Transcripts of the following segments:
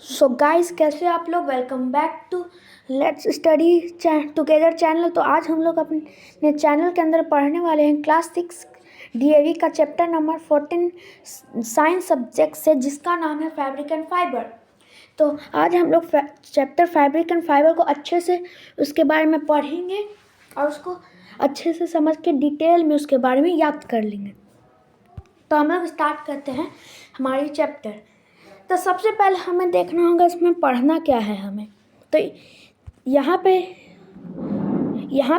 So guys, कैसे आप लोग। Welcome back to let's study together channel. तो आज हम लोग अपने चैनल के अंदर पढ़ने वाले हैं क्लास 6 डीएवी का चैप्टर नंबर 14 साइंस सब्जेक्ट से, जिसका नाम है फैब्रिक एंड फाइबर। तो आज हम लोग चैप्टर फैब्रिक एंड फाइबर को अच्छे से उसके बारे में पढ़ेंगे और उसको अच्छे से समझ के डिटेल में उसके बारे में याद कर लेंगे। तो हम लोग स्टार्ट करते हैं हमारी चैप्टर। तो सबसे पहले हमें देखना होगा इसमें पढ़ना क्या है हमें। तो यहाँ पे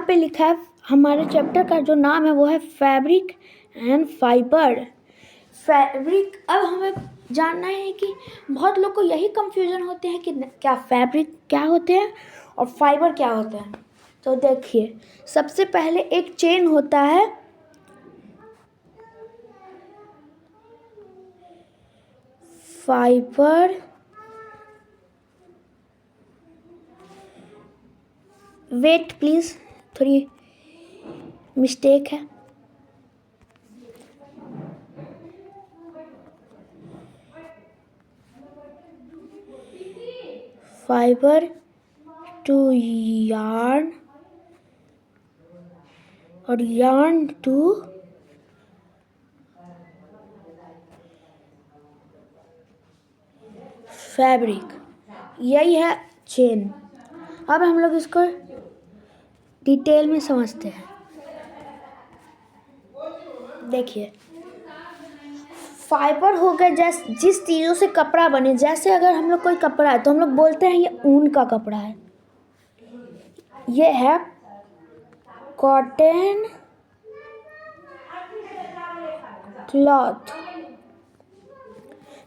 लिखा है, हमारे चैप्टर का जो नाम है वो है फैब्रिक एंड फाइबर। फैब्रिक, अब हमें जानना है कि बहुत लोग को यही कंफ्यूजन होते हैं कि क्या फैब्रिक क्या होते हैं और फाइबर क्या होते हैं। तो देखिए, सबसे पहले एक चेन होता है, फाइबर, वेट प्लीज, थोड़ी मिस्टेक है। फाइबर टू yarn और yarn टू फैब्रिक, यही है चेन। अब हम लोग इसको डिटेल में समझते हैं। देखिए, फाइबर हो गया जिस चीज़ों से कपड़ा बने। जैसे अगर हम लोग कोई कपड़ा है तो हम लोग बोलते हैं ये ऊन का कपड़ा है, ये है कॉटन क्लॉथ।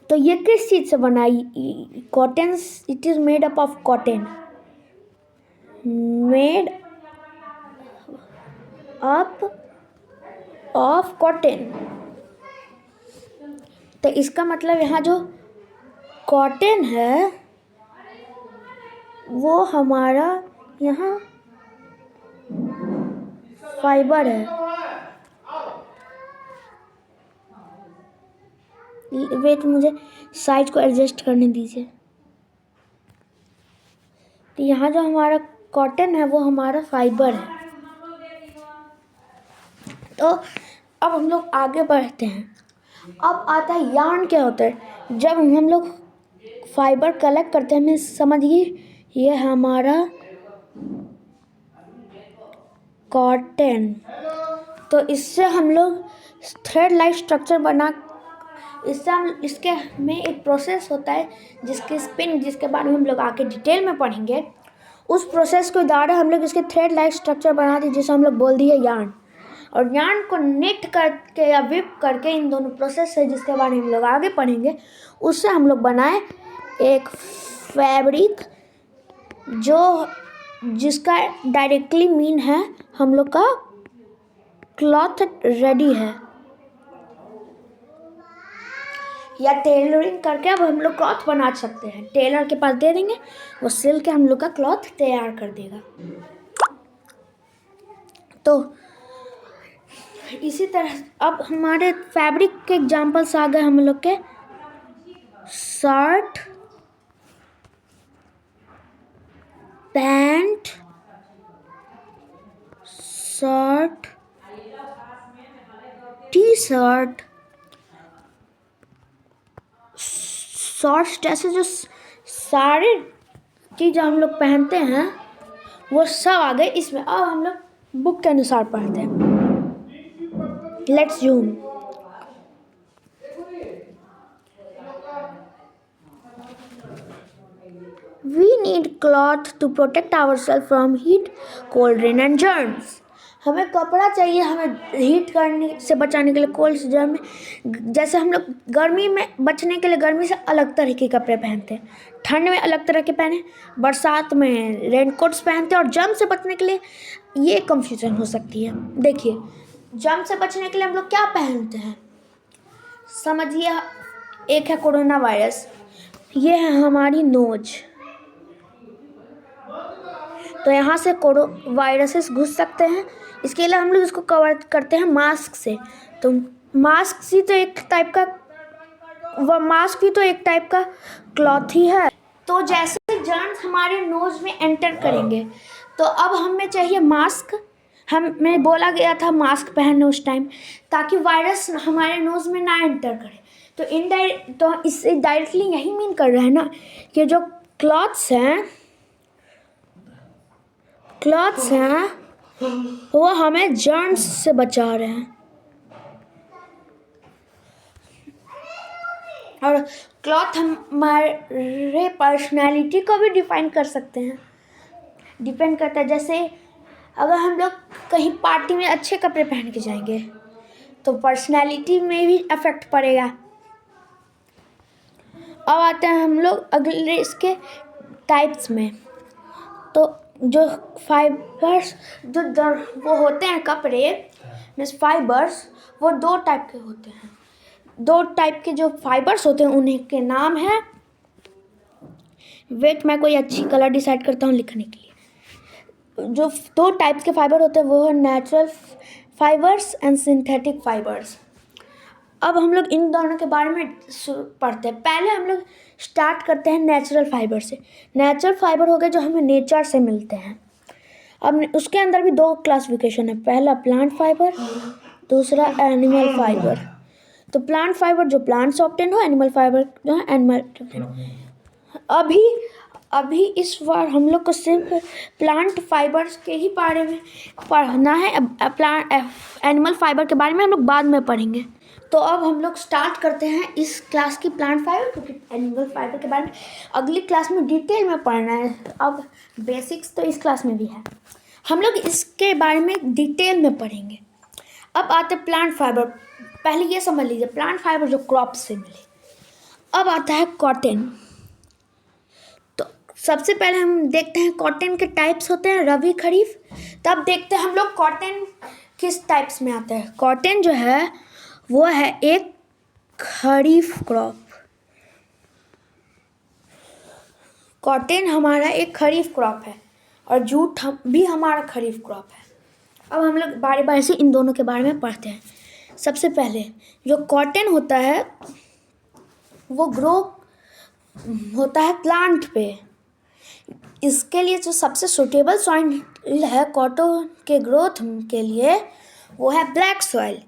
तो ये किस चीज़ से बना है? Cotton, it is made up of cotton, made up of cotton. तो इसका मतलब यहाँ जो कॉटन है वो हमारा यहाँ फाइबर है। वेट, मुझे साइज को एडजस्ट करने दीजिए। तो यहाँ जो हमारा कॉटन है वो हमारा फाइबर है। तो अब हम लोग आगे बढ़ते हैं। अब आता है यार्न। क्या होता है? जब हम लोग फाइबर कलेक्ट करते हैं, हमें समझिए ये हमारा कॉटन। तो इससे हम लोग थ्रेड लाइक स्ट्रक्चर इसके में एक प्रोसेस होता है जिसके बारे में हम लोग आगे डिटेल में पढ़ेंगे। उस प्रोसेस के द्वारा हम लोग इसके थ्रेड लाइक स्ट्रक्चर बना दी, जिसे हम लोग बोल दिए यार्न। और यार्न को नेट करके या विप करके, इन दोनों प्रोसेस है जिसके बारे में हम लोग आगे पढ़ेंगे, उससे हम लोग बनाए एक फैब्रिक, जिसका डायरेक्टली मीन है हम लोग का क्लॉथ रेडी है, या टेलरिंग करके अब हम लोग क्लॉथ बना सकते हैं। टेलर के पास दे देंगे, वो सिल के हम लोग का क्लॉथ तैयार कर देगा। तो इसी तरह अब हमारे फैब्रिक के एग्जांपल्स आ गए हम लोग के shirt, pant, shirt, T shirt, shorts, जैसे जो सारे चीज़ हम लोग पहनते हैं वो सब आ गए इसमें। अब हम लोग बुक के अनुसार पढ़ते हैं। Let's zoom. We need cloth to protect ourselves from heat, cold, rain and germs. हमें कपड़ा चाहिए, हमें हीट करने से बचाने के लिए, कोल्ड से, जर्म। जैसे हम लोग गर्मी में बचने के लिए गर्मी से अलग तरह के कपड़े पहनते हैं, ठंड में अलग तरह के पहने, बरसात में रेनकोट्स पहनते हैं। और जर्म से बचने के लिए ये कंफ्यूजन हो सकती है। देखिए, जर्म से बचने के लिए हम लोग क्या पहनते हैं समझिए। एक है कोरोना वायरस, ये है हमारी नोज। तो यहाँ से वायरसेस घुस सकते हैं। इसके लिए हम लोग इसको कवर करते हैं मास्क से। तो मास्क भी तो एक टाइप का क्लॉथ ही है। तो जैसे जर्म्स हमारे नोज में एंटर करेंगे तो अब हमें चाहिए मास्क। हमें बोला गया था मास्क पहनने उस टाइम, ताकि वायरस हमारे नोज में ना एंटर करे। तो इससे डायरेक्टली यही मीन कर रहा है ना कि जो क्लॉथ्स हैं वो हमें जर्म्स से बचा रहे हैं। और क्लॉथ हमारे पर्सनैलिटी को भी डिफाइन कर सकते हैं, डिपेंड करता है। जैसे अगर हम लोग कहीं पार्टी में अच्छे कपड़े पहन के जाएंगे तो पर्सनैलिटी में भी अफेक्ट पड़ेगा। अब आते हैं हम लोग अगले इसके टाइप्स में। तो जो फाइबर्स जो वो होते हैं कपड़े में फाइबर्स, वो दो टाइप के होते हैं। दो टाइप के जो फाइबर्स होते हैं उन्हीं के नाम है, वेट मैं कोई अच्छी कलर डिसाइड करता हूँ लिखने के लिए। जो दो टाइप्स के फाइबर होते हैं वो है natural fibres and synthetic fibres. अब हम लोग इन दोनों के बारे में पढ़ते हैं। पहले हम लोग स्टार्ट करते हैं नेचुरल फाइबर से। नेचुरल फाइबर हो गए जो हमें नेचर से मिलते हैं। अब उसके अंदर भी दो क्लासिफिकेशन है, पहला प्लांट फाइबर, दूसरा एनिमल फाइबर। तो प्लांट फाइबर जो प्लांट से ऑब्टेन हो, एनिमल फाइबर जो है एनिमल। अभी इस बार हम लोग को सिर्फ प्लांट फाइबर्स के ही बारे में पढ़ना है। एनिमल फाइबर के बारे में हम लोग बाद में पढ़ेंगे। तो अब हम लोग स्टार्ट करते हैं इस क्लास की प्लांट फाइबर, क्योंकि एनिमल फाइबर के बारे में अगली क्लास में डिटेल में पढ़ना है। अब बेसिक्स तो इस क्लास में भी है, हम लोग इसके बारे में डिटेल में पढ़ेंगे। अब आते हैं प्लांट फाइबर। पहले ये समझ लीजिए प्लांट फाइबर जो क्रॉप से मिले। अब आता है कॉटन। तो सबसे पहले हम देखते हैं कॉटन के टाइप्स होते हैं रबी खरीफ। तब देखते हैं हम लोग कॉटन किस टाइप्स में आता है। कॉटन जो है वो है एक खरीफ क्रॉप। कॉटन हमारा एक खरीफ क्रॉप है और जूट भी हमारा खरीफ क्रॉप है। अब हम लोग बारी बारी से इन दोनों के बारे में पढ़ते हैं। सबसे पहले जो कॉटन होता है वो ग्रो होता है प्लांट पे। इसके लिए जो सबसे सूटेबल सॉइल है कॉटन के ग्रोथ के लिए वो है ब्लैक सॉइल।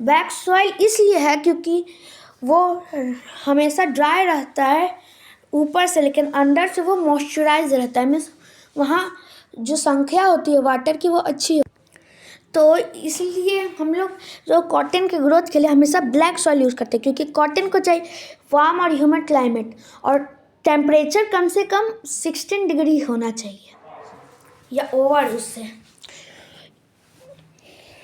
ब्लैक सॉइल इसलिए है क्योंकि वो हमेशा ड्राई रहता है ऊपर से, लेकिन अंदर से वो मॉइस्चराइज रहता है। मीन्स वहाँ जो संख्या होती है वाटर की वो अच्छी हो। तो इसलिए हम लोग जो कॉटन के ग्रोथ के लिए हमेशा ब्लैक सॉइल यूज़ करते हैं, क्योंकि कॉटन को चाहिए वार्म और ह्यूमिड क्लाइमेट और टेम्परेचर कम से कम 16 डिग्री होना चाहिए या ओवर उससे।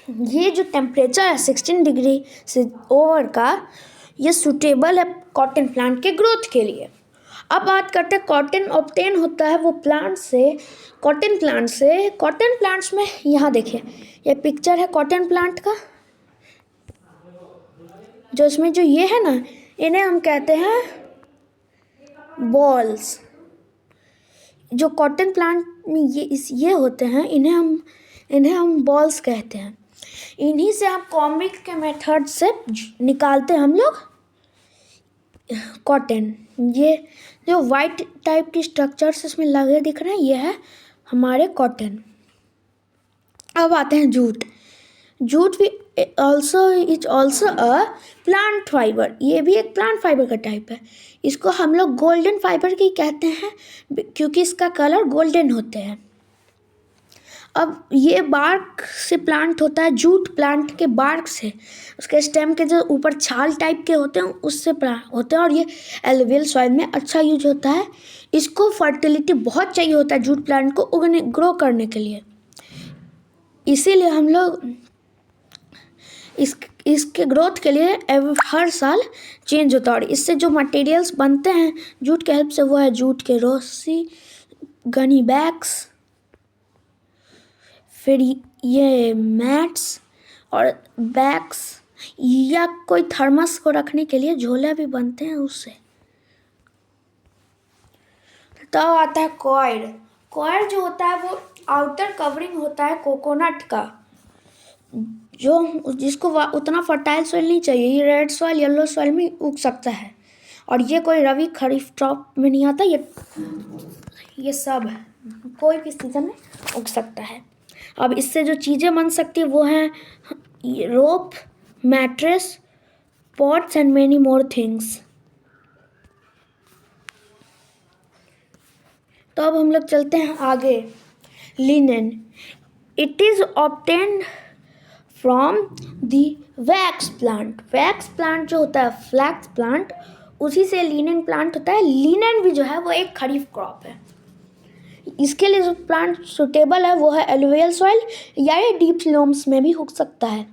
ये जो टेम्परेचर है 16 डिग्री से ओवर का, ये सूटेबल है कॉटन प्लांट के ग्रोथ के लिए। अब बात करते हैं कॉटन ऑब्टेन होता है वो प्लांट से, कॉटन प्लांट से। कॉटन प्लांट्स में यहाँ देखिए ये पिक्चर है कॉटन प्लांट का। जो इसमें जो ये है ना, इन्हें हम कहते हैं बॉल्स। जो कॉटन प्लांट में ये होते हैं इन्हें हम बॉल्स कहते हैं। इन्हीं से हम कॉम्बिंग के मेथड से निकालते हैं हम लोग कॉटन। ये जो वाइट टाइप की स्ट्रक्चर्स इसमें लगे दिख रहे हैं ये है हमारे कॉटन। अब आते हैं जूट। जूट भी is also a plant fibre. ये भी एक प्लांट फाइबर का टाइप है। इसको हम लोग गोल्डन फाइबर की कहते हैं क्योंकि इसका कलर गोल्डन होते हैं। अब ये बार्क से प्लांट होता है, जूट प्लांट के बार्क से, उसके स्टेम के जो ऊपर छाल टाइप के होते हैं उससे प्लांट होते हैं। और ये एलुवियल सॉइल में अच्छा यूज होता है। इसको फर्टिलिटी बहुत चाहिए होता है जूट प्लांट को उगने ग्रो करने के लिए। इसीलिए हम लोग इसके ग्रोथ के लिए हर साल चेंज होता है। और इससे जो मटेरियल्स बनते हैं जूट के हेल्प से वो है जूट के रस्सी, गनी बैग्स, फिर ये मैट्स और बैग्स, या कोई थर्मस को रखने के लिए झोले भी बनते हैं उससे। तो आता है कॉयर। कॉयर जो होता है वो आउटर कवरिंग होता है कोकोनट का, जो जिसको उतना फर्टाइल सॉइल नहीं चाहिए। ये रेड सॉइल येलो सॉइल में उग सकता है। और ये कोई रबी खरीफ क्रॉप में नहीं आता, ये सब है, कोई भी सीजन में उग सकता है। अब इससे जो चीज़ें बन सकती है वो हैं rope, mattress, pots and many more things. तो अब हम लोग चलते हैं आगे। Linen, it is obtained from the wax plant. Wax plant जो होता है, फ्लैक्स प्लांट, उसी से लिनेन प्लांट होता है। लिनेन भी जो है वो एक खरीफ क्रॉप है। इसके लिए जो प्लांट सुटेबल है वो है एलुवियल सॉइल या ये डीप स्लोम्स में भी उग सकता है।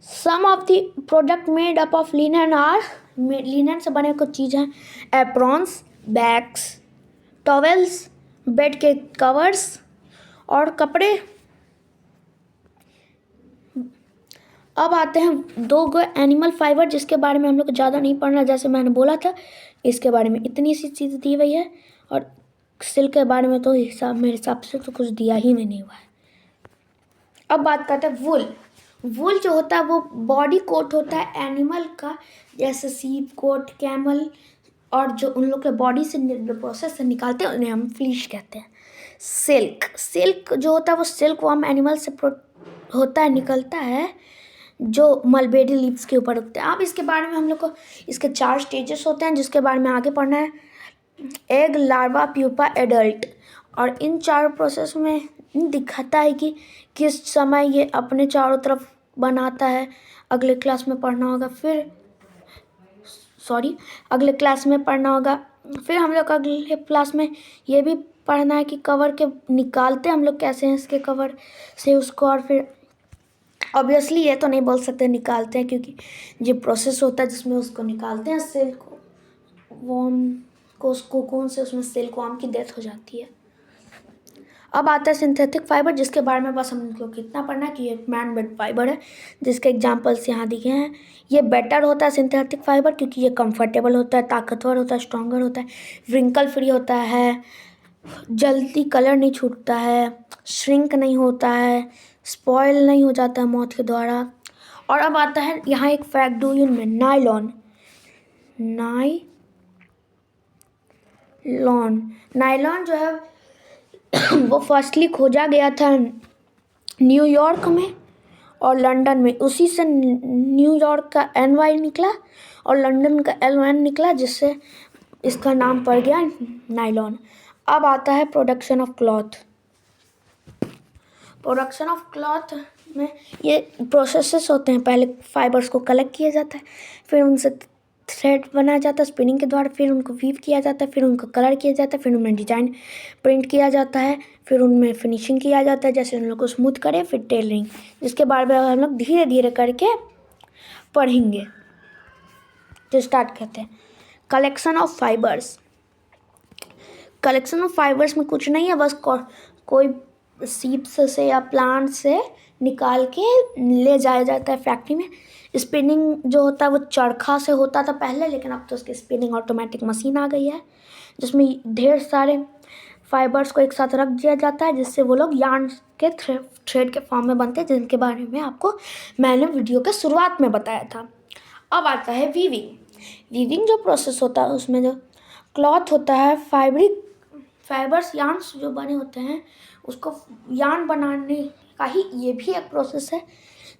Some of the product made up of linen are, linen से बने कुछ चीज़ हैं, एप्रॉन्स, बैग्स, टॉवेल्स, बेड के कवर्स और कपड़े। अब आते हैं दो एनिमल फाइबर जिसके बारे में हम लोग को ज़्यादा नहीं पढ़ना, जैसे मैंने बोला था इसके बारे में इतनी सी चीज़ दी हुई है, और सिल्क के बारे में तो मेरे हिसाब से तो कुछ दिया ही नहीं हुआ है। अब बात करते हैं वुल। वुल जो होता है वो बॉडी कोट होता है एनिमल का, जैसे सीप कोट, कैमल, और जो उन लोग के बॉडी से प्रोसेस से निकालते हैं उन्हें हम फ्लीश कहते हैं। सिल्क, सिल्क जो होता है वो सिल्क वर्म एनिमल से होता है, निकलता है, जो मलबेरी लीव्स के ऊपर उगते हैं। अब इसके बारे में हम लोग को, इसके 4 स्टेजेस होते हैं जिसके बारे में आगे पढ़ना है। Egg, larva, pupa, adult. और इन 4 प्रोसेस में दिखाता है कि किस समय ये अपने चारों तरफ बनाता है। अगले क्लास में पढ़ना होगा, अगले क्लास में पढ़ना होगा। फिर हम लोग अगले क्लास में ये भी पढ़ना है कि कवर के निकालते हम लोग कैसे हैं इसके कवर से उसको, और फिर ऑब्वियसली ये तो नहीं बोल सकते निकालते हैं, क्योंकि ये प्रोसेस होता है जिसमें उसको निकालते हैं सिल्क वॉर्म को, उस कोकून से, उसमें सिल्क वॉर्म की डेथ हो जाती है। अब आता है सिंथेटिक फाइबर, जिसके बारे में बस हम लोग कितना पढ़ना है कि ये मैन मेड फाइबर है, जिसके एग्जांपल्स यहाँ दिखे हैं। ये बेटर होता है सिंथेटिक फाइबर क्योंकि ये कंफर्टेबल होता है, ताकतवर होता है, स्ट्रॉन्गर होता है, व्रिंकल फ्री होता है, जल्दी कलर नहीं छूटता है, श्रिंक नहीं होता है, स्पॉइल नहीं हो जाता है मौत के द्वारा। और अब आता है यहाँ एक फैक्ट डूइन में, नायलॉन। नायलॉन जो है वो फर्स्टली खोजा गया था न्यूयॉर्क में और लंदन में। उसी से न्यूयॉर्क का NY निकला और लंदन का LN निकला, जिससे इसका नाम पड़ गया नायलॉन। अब आता है production of cloth. Production of cloth में ये प्रोसेसेस होते हैं। पहले फाइबर्स को कलेक्ट किया जाता है, फिर उनसे थ्रेड बनाया जाता है स्पिनिंग के द्वारा, फिर उनको वीव किया जाता है, फिर उनको कलर किया जाता है, फिर उनमें डिजाइन प्रिंट किया जाता है, फिर उनमें फिनिशिंग किया जाता है, जैसे उन लोग को स्मूथ करें, फिर टेलरिंग, जिसके बारे में हम लोग धीरे धीरे करके पढ़ेंगे। तो स्टार्ट करते हैं। Collection of fibres. Collection of fibres में कुछ नहीं है, बस कोई सीप्स से या प्लांट से निकाल के ले जाया जाता है फैक्ट्री में। स्पिनिंग जो होता है वो चरखा से होता था पहले, लेकिन अब तो उसकी स्पिनिंग ऑटोमेटिक मशीन आ गई है, जिसमें ढेर सारे फाइबर्स को एक साथ रख दिया जाता है, जिससे वो लोग यार्न के थ्रेड के फॉर्म में बनते हैं, जिनके बारे में आपको मैंने वीडियो के शुरुआत में बताया था। अब आता है वीविंग। वीविंग जो प्रोसेस होता है उसमें जो क्लॉथ होता है, फाइबर्स यार्न्स जो बने होते हैं उसको यार्न बनाने का ही ये भी एक प्रोसेस है,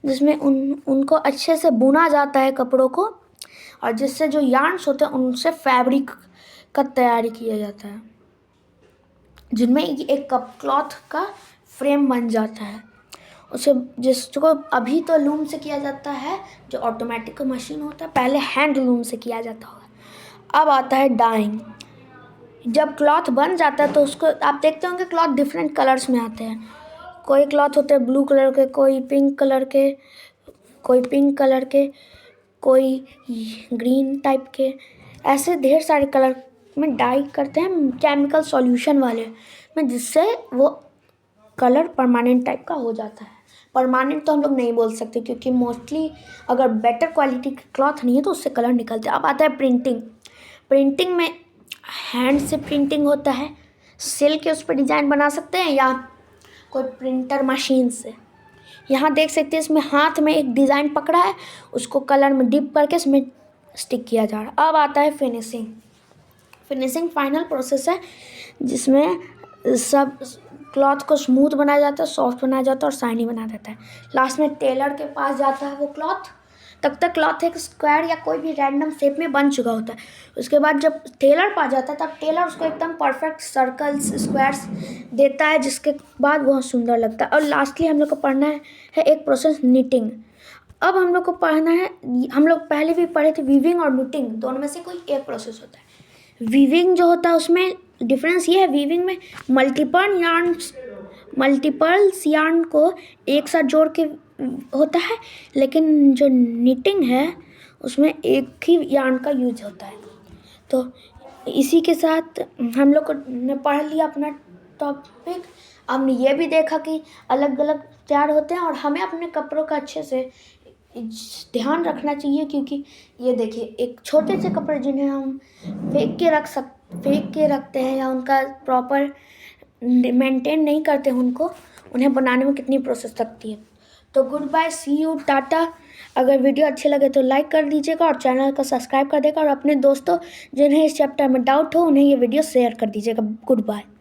जिसमें उनको अच्छे से बुना जाता है कपड़ों को, और जिससे जो यार्न्स होते हैं उनसे फैब्रिक का तैयारी किया जाता है, जिनमें एक क्लॉथ का फ्रेम बन जाता है। उसे जिसको अभी तो लूम से किया जाता है, जो ऑटोमेटिक मशीन होता है, पहले हैंड लूम से किया जाता होगा। अब आता है डाइंग। जब क्लॉथ बन जाता है तो उसको आप देखते होंगे क्लॉथ डिफरेंट कलर्स में आते हैं। कोई क्लॉथ होते हैं ब्लू कलर के, कोई पिंक कलर के, कोई ग्रीन टाइप के, ऐसे ढेर सारे कलर में डाई करते हैं केमिकल सॉल्यूशन वाले में, जिससे वो कलर परमानेंट टाइप का हो जाता है। परमानेंट तो हम लोग नहीं बोल सकते, क्योंकि मोस्टली अगर बेटर क्वालिटी के क्लॉथ नहीं है तो उससे कलर निकलते हैं। अब आता है प्रिंटिंग। प्रिंटिंग में हैंड से प्रिंटिंग होता है, सिल्क के उस पर डिज़ाइन बना सकते हैं या कोई प्रिंटर मशीन से। यहाँ देख सकते हैं इसमें हाथ में एक डिज़ाइन पकड़ा है, उसको कलर में डिप करके इसमें स्टिक किया जा रहा है। अब आता है फिनिशिंग। फिनिशिंग फाइनल प्रोसेस है जिसमें सब क्लॉथ को स्मूथ बनाया जाता है, सॉफ्ट बनाया जाता है और शाइनी बनाया जाता है। लास्ट में टेलर के पास जाता है वो क्लॉथ। तब तक क्लॉथ एक स्क्वायर या कोई भी रैंडम शेप में बन चुका होता है। उसके बाद जब टेलर पास जाता है तब टेलर उसको एकदम परफेक्ट सर्कल्स, स्क्वायर्स देता है, जिसके बाद बहुत सुंदर लगता है। और लास्टली हम लोग को पढ़ना है एक प्रोसेस नीटिंग। अब हम लोग को पढ़ना है, हम लोग पहले भी पढ़े थे वीविंग और नीटिंग, दोनों में से कोई एक प्रोसेस होता है। वीविंग जो होता है उसमें डिफरेंस ये है, वीविंग में मल्टीपल्स यार्न को एक साथ जोड़ के होता है, लेकिन जो नीटिंग है उसमें एक ही यार्न का यूज होता है। तो इसी के साथ हम लोग ने पढ़ लिया अपना टॉपिक। हमने ये भी देखा कि अलग अलग तैयार होते हैं और हमें अपने कपड़ों का अच्छे से ध्यान रखना चाहिए, क्योंकि ये देखिए एक छोटे से कपड़े जिन्हें हम फेंक के रखते हैं या उनका प्रॉपर मेंटेन नहीं करते उन्हें बनाने में कितनी प्रोसेस लगती है। तो good bye, see you, tata. अगर वीडियो अच्छे लगे तो लाइक कर दीजिएगा और चैनल को सब्सक्राइब कर देगा, और अपने दोस्तों जिन्हें इस चैप्टर में डाउट हो उन्हें ये वीडियो शेयर कर दीजिएगा। Good bye.